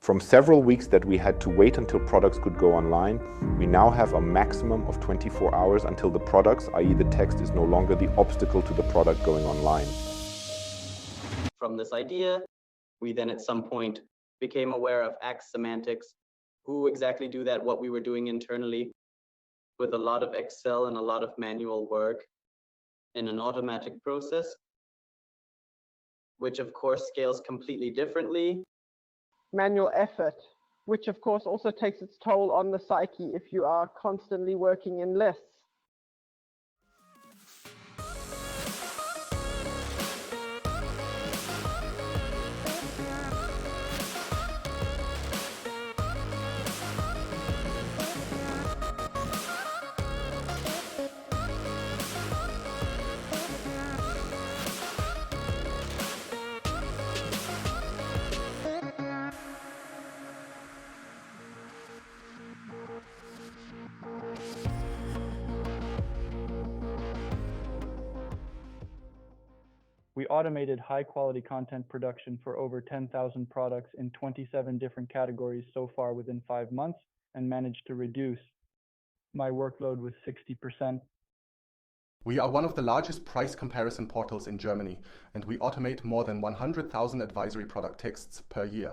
From several weeks that we had to wait until products could go online, we now have a maximum of 24 hours until the products, i.e. the text, is no longer the obstacle to the product going online. From this idea, we then at some point became aware of AX Semantics, who exactly do that, what we were doing internally, with a lot of Excel and a lot of manual work in an automatic process, which of course scales completely differently. Manual effort, which of course also takes its toll on the psyche if you are constantly working in lists. We automated high-quality content production for over 10,000 products in 27 different categories so far within 5 months, and managed to reduce my workload with 60%. We are one of the largest price comparison portals in Germany, and we automate more than 100,000 advisory product texts per year.